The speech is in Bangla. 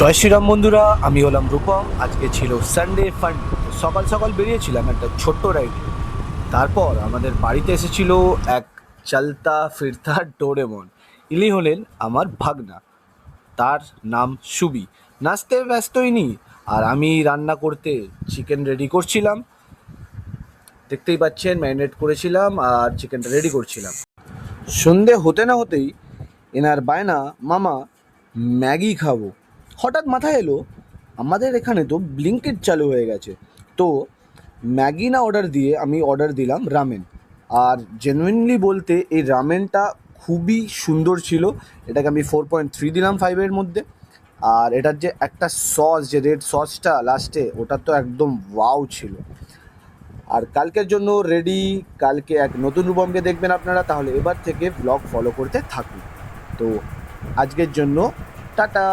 জয় শ্রীরাম বন্ধুরা, আমি হলাম রূপম। আজকে ছিল সানডে ফান। সকাল সকাল বেরিয়েছিলাম একটা ছোট্ট রাইডে। তারপর আমাদের বাড়িতে এসেছিল এক চলতা ফিরতা ডোরেমন। ইনি হলেন আমার ভাগনা, তার নাম সুবি। নাচতে ব্যস্তই নি, আর আমি রান্না করতে চিকেন রেডি করছিলাম। দেখতেই পাচ্ছেন, ম্যারিনেট করেছিলাম আর চিকেনটা রেডি করছিলাম। সন্ধে হতে না হতেই এনার বায়না, মামা ম্যাগি খাবো। হঠাৎ মাথায় এলো আমাদের এখানে তো ব্লিঙ্কিট চালু হয়ে গেছে। তো ম্যাগি না অর্ডার দিয়ে আমি অর্ডার দিলাম রামেন। আর জেনুইনলি বলতে এই রামেনটা খুবই সুন্দর ছিল। এটাকে আমি 4.3 দিলাম 5-এর মধ্যে। আর এটার যে একটা সস, যে রেড সসটা লাস্টে, ওটা তো একদম ওয়াও ছিল। আর কালকের জন্য রেডি। কালকে এক নতুন রূপমকে দেখবেন আপনারা, তাহলে এবার থেকে ব্লগ ফলো করতে থাকুন। তো আজকের জন্য টাটা।